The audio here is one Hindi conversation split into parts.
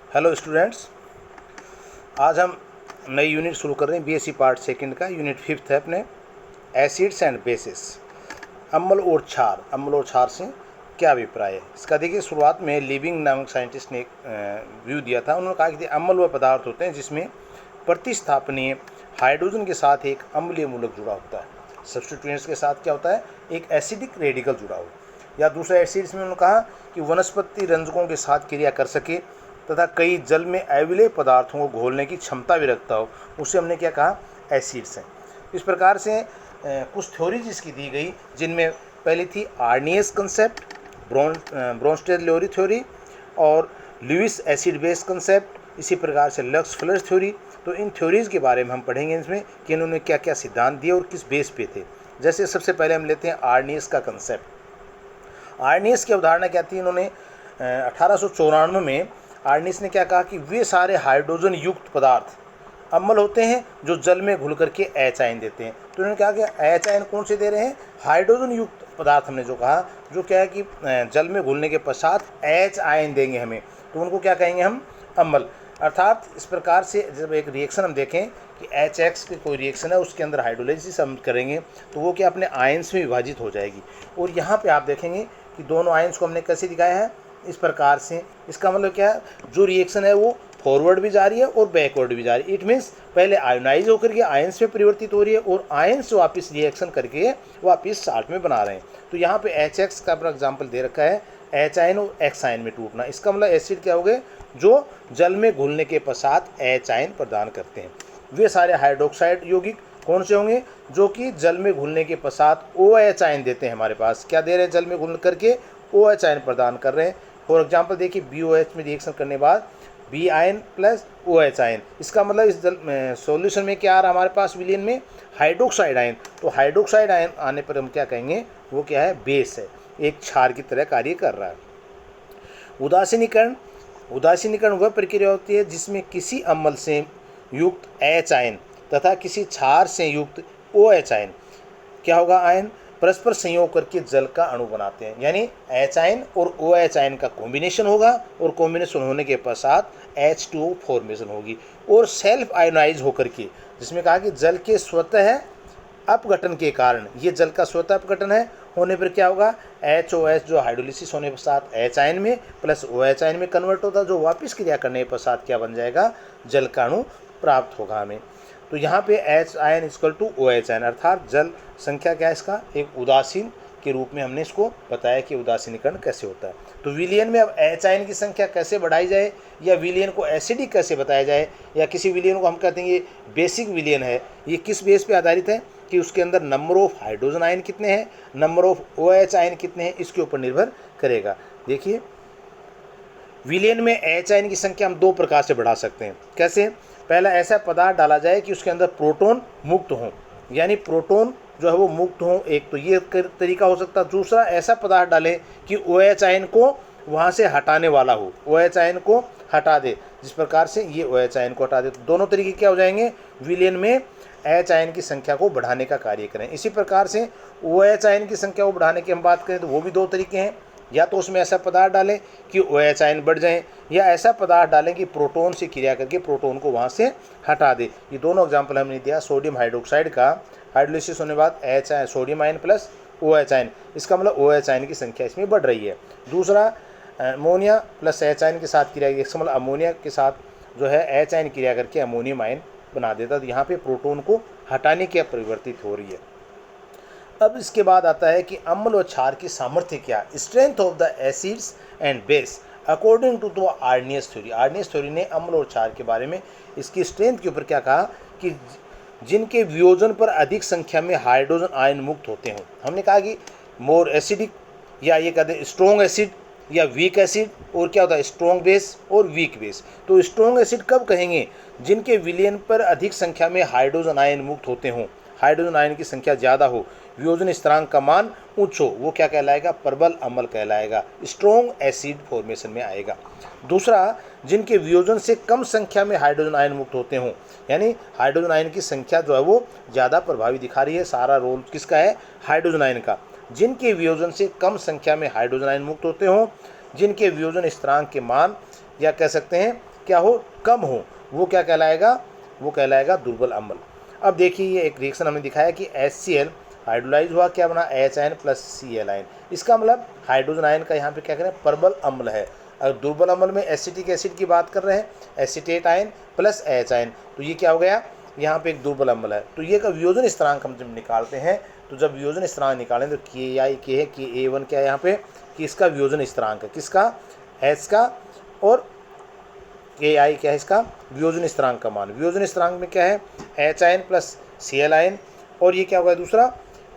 हेलो स्टूडेंट्स, आज हम नई यूनिट शुरू कर रहे हैं। बीएससी पार्ट सेकंड का यूनिट 5 है अपने एसिड्स एंड बेसिस। अम्ल और क्षार से क्या अभिप्राय है इसका देखिए। शुरुआत में लिविंग नामक साइंटिस्ट ने एक व्यू दिया था। उन्होंने कहा कि अम्ल वह पदार्थ होते हैं जिसमें प्रतिस्थापनीय हाइड्रोजन के साथ एक अम्लीय मूलक जुड़ा होता है। सब्स्टिट्यूएंट्स के साथ क्या होता है, एक एसिडिक रेडिकल जुड़ा हो। या दूसरा एसिड्स में उन्होंने कहा कि वनस्पति रंजकों के साथ क्रिया कर सके तथा कई जल में अविलेय पदार्थों को घोलने की क्षमता भी रखता हो, उसे हमने क्या कहा, एसिड्स हैं। इस प्रकार से कुछ थ्योरी जिसकी दी गई, जिनमें पहली थी आर्नियस कंसेप्ट, ब्रोंस्टेड-लियोरी थ्योरी और लुईस एसिड बेस कंसेप्ट, इसी प्रकार से लक्स फ्लर थ्योरी। तो इन थ्योरीज़ के बारे में हम पढ़ेंगे इसमें कि इन्होंने क्या क्या सिद्धांत दिए और किस बेस पे थे। जैसे सबसे पहले हम लेते हैं आर्नियस का कंसेप्ट। आर्नियस की अवधारणा क्या थी, इन्होंने 1894 में आर्निस ने क्या कहा कि वे सारे हाइड्रोजन युक्त पदार्थ अम्ल होते हैं जो जल में घुल करके एच आयन देते हैं। तो उन्होंने कहा कि एच आयन कौन से दे रहे हैं, हाइड्रोजन युक्त पदार्थ। हमने जो कहा, जो क्या है कि जल में घुलने के पश्चात एच आयन देंगे हमें, तो उनको क्या कहेंगे हम, अम्ल। अर्थात इस प्रकार से जब एक रिएक्शन हम देखें कि HX की कोई रिएक्शन है, उसके अंदर हाइड्रोलाइसिस हम करेंगे तो वो क्या अपने आयन्स में विभाजित हो जाएगी। और यहाँ पे आप देखेंगे कि दोनों आयन्स को हमने कैसे दिखाया है, इस प्रकार से। इसका मतलब क्या है, जो रिएक्शन है वो फॉरवर्ड भी जा रही है और बैकवर्ड भी जा रही है। इट मीन्स पहले आयोनाइज होकर के आयन्स में परिवर्तित हो रही है और आयन्स वापस रिएक्शन करके वापस साल्ट में बना रहे हैं। तो यहाँ पे HX का अपना एग्जाम्पल दे रखा है, H आयन और X आयन में टूटना। इसका मतलब एसिड क्या हो गए, जो जल में घुलने के पश्चात H आयन प्रदान करते हैं। वे सारे हाइड्रोक्साइड यौगिक कौन से होंगे, जो कि जल में घुलने के पश्चात OH आयन देते हैं। हमारे पास क्या दे रहे हैं, जल में घुल करके OH आयन प्रदान कर रहे हैं। फॉर एग्जाम्पल देखिए, BOH में रिएक्शन करने के बाद B ion plus OH ion. इसका मतलब इस सॉल्यूशन में क्या आ रहा है हमारे पास, विलयन में हाइड्रोक्साइड आयन। तो हाइड्रोक्साइड आयन आने पर हम क्या कहेंगे, वो क्या है, बेस है, एक क्षार की तरह कार्य कर रहा है। उदासीनीकरण वह प्रक्रिया होती है जिसमें किसी अम्ल से युक्त H आयन तथा किसी क्षार से युक्त OH आयन क्या होगा, आयन परस्पर संयोग करके जल का अणु बनाते हैं। यानी H आयन और OH आयन का कॉम्बिनेशन होगा और कॉम्बिनेशन होने के पश्चात H2O फॉर्मेशन होगी और सेल्फ आयोनाइज होकर के, जिसमें कहा कि जल के स्वतः अपघटन के कारण, ये जल का स्वतः अपघटन है होने पर क्या होगा, HOH जो हाइड्रोलिसिस होने के पश्चात H आयन में प्लस OH आयन में कन्वर्ट होता है, जो वापस क्रिया करने के पश्चात क्या बन जाएगा, जल का अणु प्राप्त होगा हमें। तो यहाँ पे H ion equal to OH ion, अर्थात जल संख्या क्या है इसका, एक उदासीन के रूप में हमने इसको बताया कि उदासीनीकरण कैसे होता है। तो विलयन में अब H आयन की संख्या कैसे बढ़ाई जाए, या विलयन को एसिडिक कैसे बताया जाए, या किसी विलयन को हम कहते हैं ये बेसिक विलयन है, ये किस बेस पे आधारित है कि उसके अंदर नंबर ऑफ हाइड्रोजन आयन कितने हैं, नंबर ऑफ OH आयन कितने हैं, इसके ऊपर निर्भर करेगा। देखिए, विलयन में H आयन की संख्या हम दो प्रकार से बढ़ा सकते हैं। कैसे, पहला ऐसा पदार्थ डाला जाए कि उसके अंदर प्रोटॉन मुक्त हों, यानी प्रोटॉन जो है वो मुक्त हों, एक तो ये तरीका हो सकता है। दूसरा ऐसा पदार्थ डालें कि OH आयन को वहाँ से हटाने वाला हो, OH आयन को हटा दे, जिस प्रकार से ये OH आयन को हटा दे। तो दोनों तरीके क्या हो जाएंगे, विलयन में H आयन की संख्या को बढ़ाने का कार्य करें। इसी प्रकार से OH आयन की संख्या को बढ़ाने की हम बात करें तो वो भी दो तरीके हैं, या तो उसमें ऐसा पदार्थ डालें कि OH आयन बढ़ जाएं, या ऐसा पदार्थ डालें कि प्रोटॉन से क्रिया करके प्रोटॉन को वहाँ से हटा दे। ये दोनों एग्जाम्पल हमने दिया। सोडियम हाइड्रोक्साइड का हाइड्रोलिसिस होने के बाद H ion, sodium ion plus OH ion, इसका मतलब OH आयन की संख्या इसमें बढ़ रही है। दूसरा, अमोनिया प्लस H आयन के साथ क्रिया, इसका मतलब अमोनिया के साथ जो है H आयन क्रिया करके अमोनियम आयन बना देता। तो यहाँ पे प्रोटॉन को हटाने की परिवर्तित हो रही है। अब इसके बाद आता है कि अम्ल और क्षार की सामर्थ्य क्या, strength of the acids and base according to the Arrhenius theory. Arrhenius theory ने अम्ल और क्षार के बारे में इसकी स्ट्रेंथ के ऊपर क्या कहा कि जिनके वियोजन पर अधिक संख्या में हाइड्रोजन आयन मुक्त होते हों। हमने कहा कि मोर एसिडिक, या ये कहते हैं स्ट्रॉन्ग एसिड या वीक एसिड, और क्या होता है स्ट्रॉन्ग बेस और वीक बेस। तो स्ट्रॉन्ग एसिड कब कहेंगे, जिनके विलयन पर अधिक संख्या में हाइड्रोजन आयन मुक्त होते हों, हाइड्रोजन आयन की संख्या ज़्यादा हो, वियोजन स्थिरांक का मान उच्च हो, वो क्या कहलाएगा, प्रबल अम्ल कहलाएगा, स्ट्रॉन्ग एसिड फॉर्मेशन में आएगा। दूसरा, जिनके वियोजन से कम संख्या में हाइड्रोजन आयन मुक्त होते हों, यानी हाइड्रोजन आयन की संख्या जो है वो ज़्यादा प्रभावी दिखा रही है, सारा रोल किसका है, हाइड्रोजन आयन का। जिनके वियोजन से कम संख्या में हाइड्रोजन आयन मुक्त होते हों, जिनके वियोजन स्थिरांक के मान, या कह सकते हैं क्या हो, कम हो, वो क्या कहलाएगा, वो कहलाएगा दुर्बल अम्ल। अब देखिए ये एक रिएक्शन हमने दिखाया कि HCl हाइड्रोलाइज हुआ, क्या बना, H ion plus Cl ion. इसका मतलब हाइड्रोजन आयन का यहाँ पे क्या करें, प्रबल अम्ल है। अगर दुर्बल अम्ल में एसिटिक एसिड की बात कर रहे हैं, acetate ion plus H ion, तो ये क्या हो गया, यहाँ पे एक दुर्बल अम्ल है। तो ये का वियोजन स्थिरांक हम जब निकालते हैं, तो जब वियोजन स्थिरांक निकालें तो KI के है, KA1 क्या है यहाँ पे, कि इसका वियोजन स्थिरांक है, किसका, H का, और KI क्या है, इसका वियोजन स्थिरांक का मान। वियोजन स्थिरांक में क्या है, H ion plus Cl ion. और ये क्या होगा दूसरा,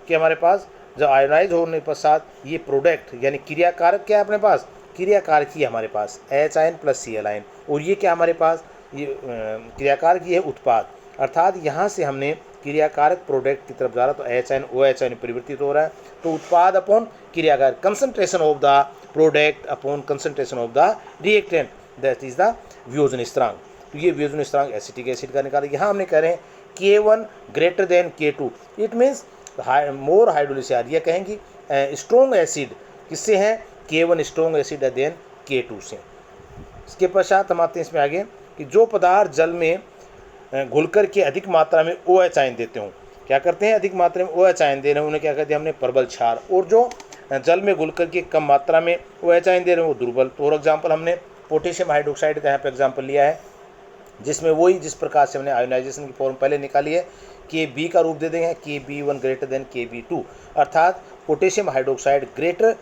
कि हमारे पास जब आयोनाइज होने के पश्चात ये प्रोडक्ट यानी क्रियाकारक क्या है अपने पास, क्रियाकारक ही है हमारे पास H ion plus Cl ion. और ये क्या हमारे पास, ये क्रियाकारक ही है उत्पाद, अर्थात यहाँ से हमने क्रियाकारक प्रोडक्ट की तरफ जा रहा तो H आयन OH आयन परिवर्तित हो रहा है। तो उत्पाद अपॉन क्रियाकारक, concentration of the product upon concentration of the reactant, that is the वियोजन स्थिरांक। तो ये वियोजन स्थिरांक एसिटिक एसिड का निकाला। यहाँ हमने कह रहे हैं K1 greater than K2, it means more hydrolysis, यार ये कहेंगे स्ट्रॉन्ग एसिड किससे है, K1 strong acid then K2 से। इसके पश्चात हम आते हैं इसमें आगे कि जो पदार्थ जल में घुलकर के अधिक मात्रा में OH आयन देते हों, क्या करते हैं, अधिक मात्रा में OH आयन दे रहे हैं, उन्हें क्या कहते हैं हमने, प्रबल क्षार। और जो जल में घुलकर के कम मात्रा में OH आयन दे रहे हैं वो दुर्बल। तो फॉर एग्जाम्पल हमने पोटेशियम हाइड्रोक्साइड का यहाँ पे एग्जाम्पल लिया है, जिसमें वही जिस प्रकार से हमने आयोनाइजेशन की फॉर्म पहले निकाली है, Kb का रूप दे देंगे Kb1 ग्रेटर देन Kb2, अर्थात पोटेशियम हाइड्रोक्साइड ग्रेटर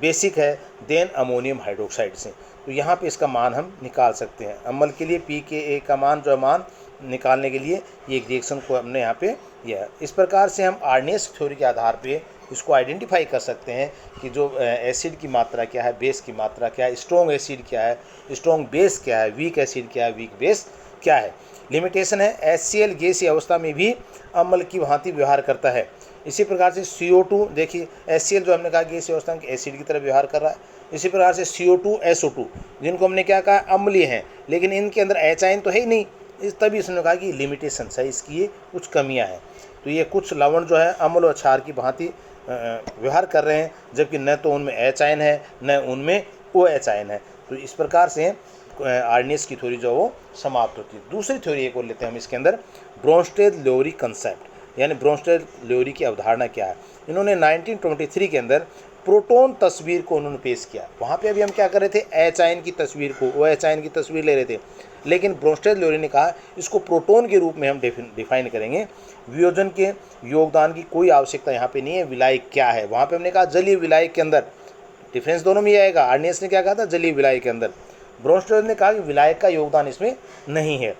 बेसिक है देन अमोनियम हाइड्रोक्साइड से। तो यहाँ पे इसका मान हम निकाल सकते हैं। अम्ल के लिए pKa का मान जो है, मान निकालने के लिए ये एक रिएक्शन को हमने यहाँ पे यह, इस प्रकार से हम आर्नेस थ्योरी के आधार पे इसको आइडेंटिफाई कर सकते हैं कि जो एसिड की मात्रा क्या है, बेस की मात्रा क्या है, स्ट्रॉन्ग एसिड क्या है, स्ट्रॉन्ग बेस क्या है, वीक एसिड क्या है, वीक बेस क्या है। लिमिटेशन है, HCl गैसीय अवस्था में भी अम्ल की भांति व्यवहार करता है। इसी प्रकार से CO2 देखिए, HCl जो हमने कहा गैसीय अवस्था में एसिड की तरह व्यवहार कर रहा है। इसी प्रकार से CO2 SO2 जिनको हमने क्या कहा, अम्लीय हैं, लेकिन इनके अंदर H आयन तो है ही नहीं, तभी इसने कहा कि लिमिटेशन है, इसकी ये कुछ कमियां हैं। तो ये कुछ लवण जो है अम्ल और क्षार की भांति व्यवहार कर रहे हैं, जबकि न तो उनमें H आयन है न उनमें OH आयन है। तो इस प्रकार से आर्नेस की थ्योरी जो वो समाप्त होती है। दूसरी थ्योरी एक और लेते हैं हम इसके अंदर, ब्रोंस्टेड-लियोरी कंसेप्ट, यानी ब्रोंस्टेड-लियोरी की अवधारणा क्या है। इन्होंने 1923 के अंदर प्रोटॉन तस्वीर को उन्होंने पेश किया। वहाँ पे अभी हम क्या कर रहे थे, H आयन की तस्वीर को, OH आयन की तस्वीर ले रहे थे, लेकिन ब्रोंस्टेड-लियोरी ने कहा इसको प्रोटॉन के रूप में हम डिफाइन करेंगे। वियोजन के योगदान की कोई आवश्यकता यहाँ पे नहीं है। विलायक क्या है, वहाँ पे हमने कहा जलीय विलायक के अंदर, डिफरेंस दोनों में ये आएगा। आर्नेस ने क्या कहा था, जलीय विलायक के अंदर। ब्रोंस्टेड ने कहा कि विलायक का योगदान इसमें नहीं है।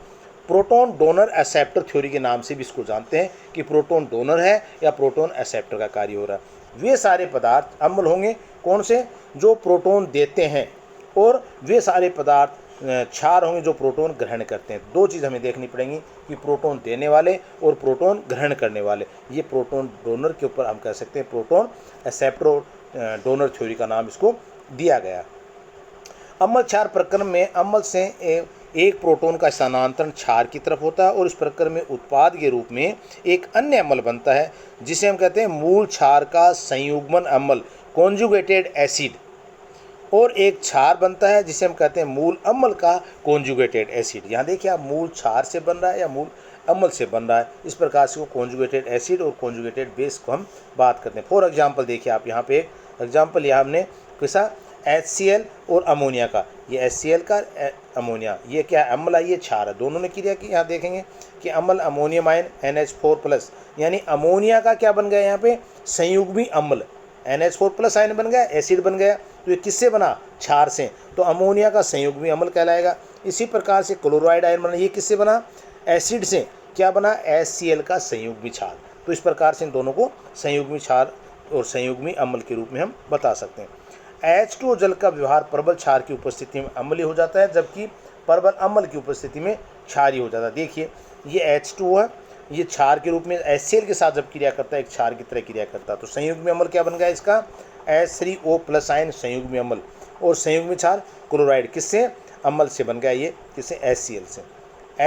प्रोटॉन डोनर एक्सेप्टर थ्योरी के नाम से भी इसको जानते हैं कि प्रोटॉन डोनर है या प्रोटॉन एक्सेप्टर का कार्य हो रहा है। वे सारे पदार्थ अम्ल होंगे कौन से, जो प्रोटॉन देते हैं, और वे सारे पदार्थ क्षार होंगे जो प्रोटॉन ग्रहण करते हैं। दो चीज़ हमें देखनी पड़ेंगी कि प्रोटॉन देने वाले और प्रोटॉन ग्रहण करने वाले। ये प्रोटॉन डोनर के ऊपर हम कह सकते हैं प्रोटॉन एक्सेप्टर और डोनर थ्योरी का नाम इसको दिया गया। अम्ल क्षार प्रक्रम में अम्ल से एक प्रोटॉन का स्थानांतरण क्षार की तरफ होता है और इस प्रक्रम में उत्पाद के रूप में एक अन्य अम्ल बनता है जिसे हम कहते हैं मूल क्षार का संयुग्मन अम्ल, कॉन्जुगेटेड एसिड, और एक क्षार बनता है जिसे हम कहते हैं मूल अम्ल का कॉन्जुगेटेड एसिड। यहाँ देखिए आप, मूल क्षार से बन रहा है या मूल अम्ल से बन रहा है, इस प्रकार से वो कॉन्जुगेटेड एसिड और कॉन्जुगेटेड बेस को हम बात करते हैं। फॉर एग्जांपल देखिए आप, यहाँ पे एक एग्जांपल लिया हमने किसा, HCl और अमोनिया का। ये HCl का अमोनिया, ये क्या है, अम्ल है, ये क्षार है, दोनों ने क्रिया की। यहाँ देखेंगे कि अम्ल अमोनियम आयन NH4+, यानी अमोनिया का क्या बन गया यहाँ पे, संयुग्मी अम्ल, NH4+ आयन बन गया, एसिड बन गया। तो ये किससे बना, क्षार से, तो अमोनिया का संयुग्मी अम्ल कहलाएगा। इसी प्रकार से क्लोराइड आयन बना, ये किससे बना, एसिड से, क्या बना, HCl का संयुग्मी क्षार। तो इस प्रकार से इन दोनों को संयुग्मी क्षार और संयुग्मी अम्ल के रूप में हम बता सकते हैं। H2O जल का व्यवहार प्रबल क्षार की उपस्थिति में अम्लीय हो जाता है, जबकि प्रबल अम्ल की उपस्थिति में क्षारीय हो जाता है। देखिए ये H2O है, ये क्षार के रूप में HCl के साथ जब क्रिया करता है, एक क्षार की तरह क्रिया करता है। तो संयुग्मी अम्ल क्या बन गया इसका, H3O+ आयन संयुग्मी अम्ल, और संयुग्मी क्षार क्लोराइड किससे, अम्ल से बन गया, ये किससे, HCl से।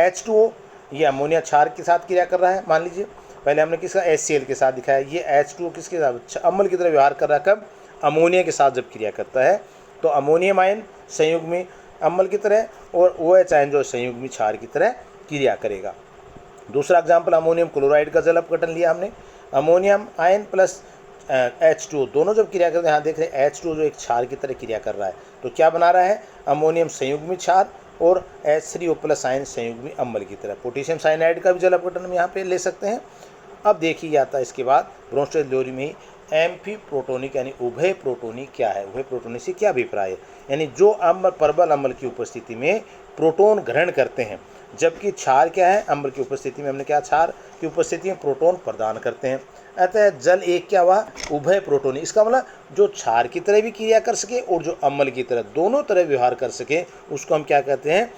H2O ये अमोनिया क्षार के साथ क्रिया कर रहा है, मान लीजिए पहले हमने किसका, HCl के साथ दिखाया। ये H2O किसके साथ, अम्ल की तरह व्यवहार कर रहा है, कब, अमोनिया के साथ जब क्रिया करता है। तो अमोनियम आयन संयुग्मी अम्ल की तरह, और OH आयन जो संयुग्मी क्षार की तरह क्रिया करेगा। दूसरा एग्जाम्पल, अमोनियम क्लोराइड का जल अपघटन लिया हमने। अमोनियम आयन प्लस H2 दोनों जब क्रिया करते हैं, यहाँ देख रहे हैं H2 जो एक क्षार की तरह क्रिया कर रहा है, तो क्या बना रहा है, अमोनियम संयुग्मी क्षार और H3O प्लस आयन संयुग्मी अम्ल की तरह। पोटेशियम साइनाइड का भी जल अपघटन हम यहाँ पे ले सकते हैं। अब देखिए आता है इसके बाद ब्रोंस्टेड लोरी में ही एम्फी प्रोटोनिक यानी उभय प्रोटोनिक क्या है, उभय प्रोटोनिक से क्या अभिप्राय है, यानी जो अम्ल परबल अम्ल की उपस्थिति में प्रोटोन ग्रहण करते हैं, जबकि क्षार क्या है, अम्ल की उपस्थिति में हमने क्या, क्षार की उपस्थिति में प्रोटोन प्रदान करते हैं। अतः जल एक क्या हुआ, उभय प्रोटोनिक। इसका मतलब जो क्षार की तरह भी क्रिया कर सके और जो अम्ल की तरह दोनों तरह व्यवहार कर सके, उसको हम क्या कहते हैं,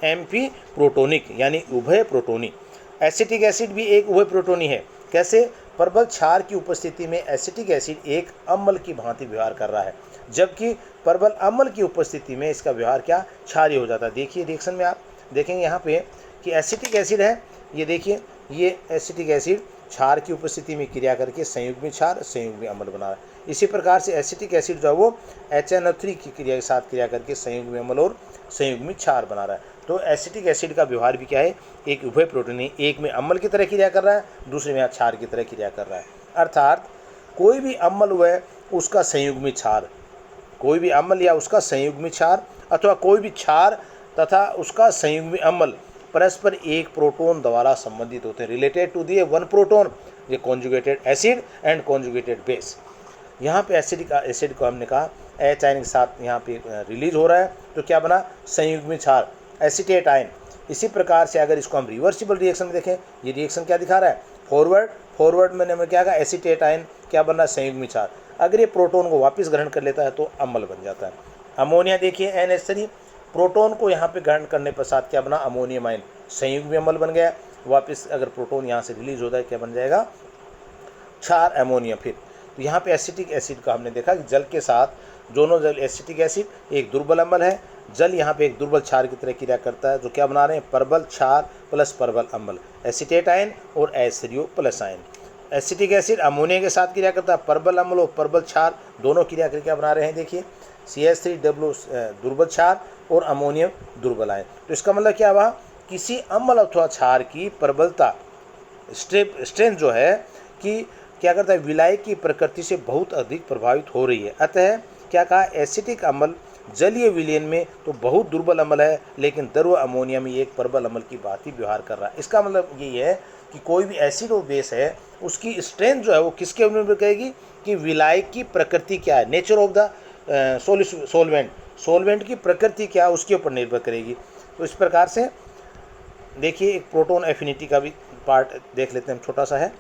एम्फी प्रोटोनिक यानी उभय प्रोटोनिक। एसिटिक एसिड भी एक उभय प्रोटोनी है। कैसे, प्रबल क्षार की उपस्थिति में एसिटिक एसिड एक अम्ल की भांति व्यवहार कर रहा है, जबकि प्रबल अम्ल की उपस्थिति में इसका व्यवहार क्या, क्षारीय हो जाता है। देखिए रिएक्शन में आप देखेंगे यहाँ पे कि एसिटिक एसिड है, ये देखिए ये एसिटिक एसिड क्षार की उपस्थिति में क्रिया करके संयुग्मी क्षार संयुग्मी अम्ल बना रहा है। इसी प्रकार से एसिटिक एसिड जो है वो HNO3 की क्रिया के साथ क्रिया करके संयुग्मी अम्ल और संयुग्मी क्षार बना रहा है। तो एसिटिक एसिड का व्यवहार भी क्या है, एक उभय प्रोटोनी, एक में अम्ल की तरह क्रिया कर रहा है, दूसरे में क्षार की तरह क्रिया कर रहा है। अर्थात कोई भी अम्ल व उसका संयुग्मी क्षार, कोई भी अम्ल या उसका संयुग्मी क्षार अथवा कोई भी क्षार तथा उसका संयुग्मी अम्ल परस्पर एक प्रोटोन द्वारा संबंधित होते हैं, related to the one proton, ये conjugated acid and conjugated base. यहाँ पे एसिडिक एसिड को हमने कहा H आयन के साथ यहाँ पे रिलीज हो रहा है, तो क्या बना, संयुग्मी क्षार एसीटेट आयन। इसी प्रकार से अगर इसको हम रिवर्सिबल रिएक्शन में देखें, ये रिएक्शन क्या दिखा रहा है, फॉरवर्ड में हमने क्या कहा, एसीटेट आयन क्या बन रहा है, संयुग्मी क्षार। अगर ये प्रोटोन को वापस ग्रहण कर लेता है तो अम्ल बन जाता है। अमोनिया देखिए NH3 प्रोटोन को यहाँ पे ग्रहण करने पश्चात क्या बना, अमोनियम आयन संयुग्मी अम्ल बन गया। वापस अगर प्रोटोन यहाँ से रिलीज होता है क्या बन जाएगा, क्षार अमोनिया। फिर तो यहाँ पे एसिटिक एसिड का हमने देखा कि जल के साथ दोनों जल, एसिटिक एसिड एक दुर्बल अम्ल है, जल यहाँ पे एक दुर्बल क्षार की तरह क्रिया करता है, जो क्या बना रहे हैं, प्रबल क्षार प्लस प्रबल अम्ल, एसीटेट आयन और H3O plus ion. Acetic acid ammonia के साथ क्रिया करता है, प्रबल अम्ल और प्रबल क्षार दोनों क्रिया करके क्या बना रहे हैं, देखिए CH3 दुर्बल क्षार और अमोनियम दुर्बल आयन। तो इसका मतलब क्या हुआ, किसी अम्ल अथवा क्षार की प्रबलता स्ट्रेंथ जो है कि क्या करता है, विलायक की प्रकृति से बहुत अधिक प्रभावित हो रही है। अतः क्या कहा, एसिटिक अम्ल जलीय विलयन में तो बहुत दुर्बल अम्ल है, लेकिन द्रव अमोनिया में एक प्रबल अम्ल की भांति व्यवहार कर रहा है। इसका मतलब ये है कि कोई भी एसिड और बेस है, उसकी स्ट्रेंथ जो है वो किसके ऊपर निर्भर करेगी कि विलायक की प्रकृति क्या है, नेचर ऑफ द सोलवेंट की प्रकृति क्या है, उसके ऊपर निर्भर करेगी। तो इस प्रकार से देखिए एक प्रोटोन एफिनिटी का भी पार्ट देख लेते हैं, छोटा सा है।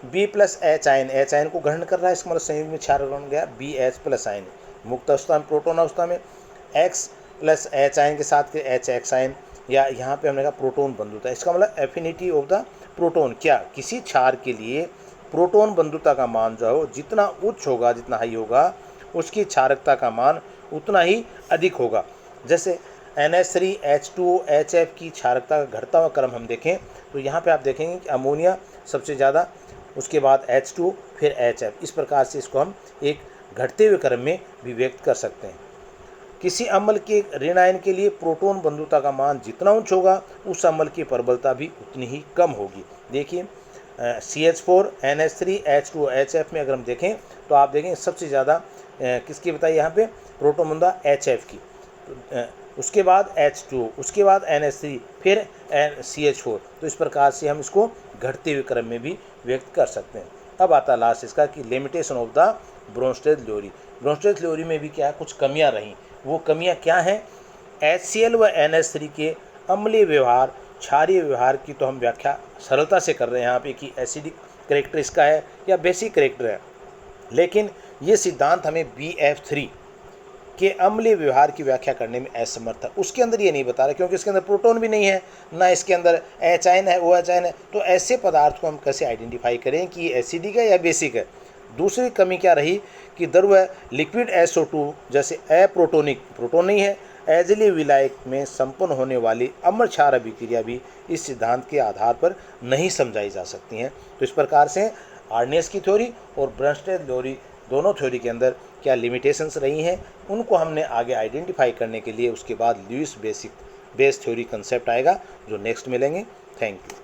B प्लस H आयन को ग्रहण कर रहा है, इसका मतलब संयुग्मी क्षार बन गया BH प्लस आयन। मुक्त अवस्था में, प्रोटोन अवस्था में X प्लस H आयन के साथ HX आयन, या यहाँ पे हमने कहा प्रोटोन बंधुता। इसका मतलब एफिनिटी ऑफ द प्रोटोन, क्या किसी क्षार के लिए प्रोटोन बंधुता का मान जो है वो जितना उच्च होगा, जितना हाई होगा, उसकी क्षारकता का मान उतना ही अधिक होगा। जैसे NH3 H2O HF की क्षारकता का घटता हुआ क्रम हम देखें तो यहाँ पे आप देखेंगे कि अमोनिया सबसे ज़्यादा, उसके बाद H2 फिर HF। इस प्रकार से इसको हम एक घटते हुए क्रम में भी व्यक्त कर सकते हैं। किसी अम्ल के ऋण आयन के लिए प्रोटोन बंधुता का मान जितना उच्च होगा, उस अम्ल की प्रबलता भी उतनी ही कम होगी। देखिए CH4 NH3 H2O HF में अगर हम देखें तो आप देखें सबसे ज़्यादा किसकी बताइए यहाँ पे, प्रोटोन बंधुता HF की, उसके बाद H2O, उसके बाद NH3, फिर CH4। तो इस प्रकार से हम इसको घटते हुए क्रम में भी व्यक्त कर सकते हैं। अब आता लास्ट इसका कि limitation of the Bronsted theory. Bronsted theory में भी क्या कुछ कमियां रहीं, वो कमियां क्या हैं, HCl व NH3 के अम्लीय व्यवहार क्षारीय व्यवहार की तो हम व्याख्या सरलता से कर रहे हैं यहाँ पे कि एसिडिक करेक्टर इसका है या बेसिक करेक्टर है, लेकिन ये सिद्धांत हमें BF3 के अम्लीय व्यवहार की व्याख्या करने में असमर्थ है। उसके अंदर ये नहीं बता रहा क्योंकि इसके अंदर प्रोटोन भी नहीं है, ना इसके अंदर H आयन है, OH आयन है। तो ऐसे पदार्थ को हम कैसे आइडेंटिफाई करें कि ये एसिडिक है या बेसिक है। दूसरी कमी क्या रही कि द्रव लिक्विड SO2 जैसे अप्रोटोनिक, प्रोटोन नहीं है, एजलीय विलायक में संपन्न होने वाली अम्ल क्षार अभिक्रिया भी इस सिद्धांत के आधार पर नहीं समझाई जा सकती हैं। तो इस प्रकार से आर्नेस की थ्योरी और ब्रोंस्टेड थ्योरी दोनों थ्योरी के अंदर क्या लिमिटेशंस रही हैं, उनको हमने आगे आइडेंटिफाई करने के लिए उसके बाद लुईस बेस थ्योरी कंसेप्ट आएगा जो नेक्स्ट मिलेंगे। Thank you.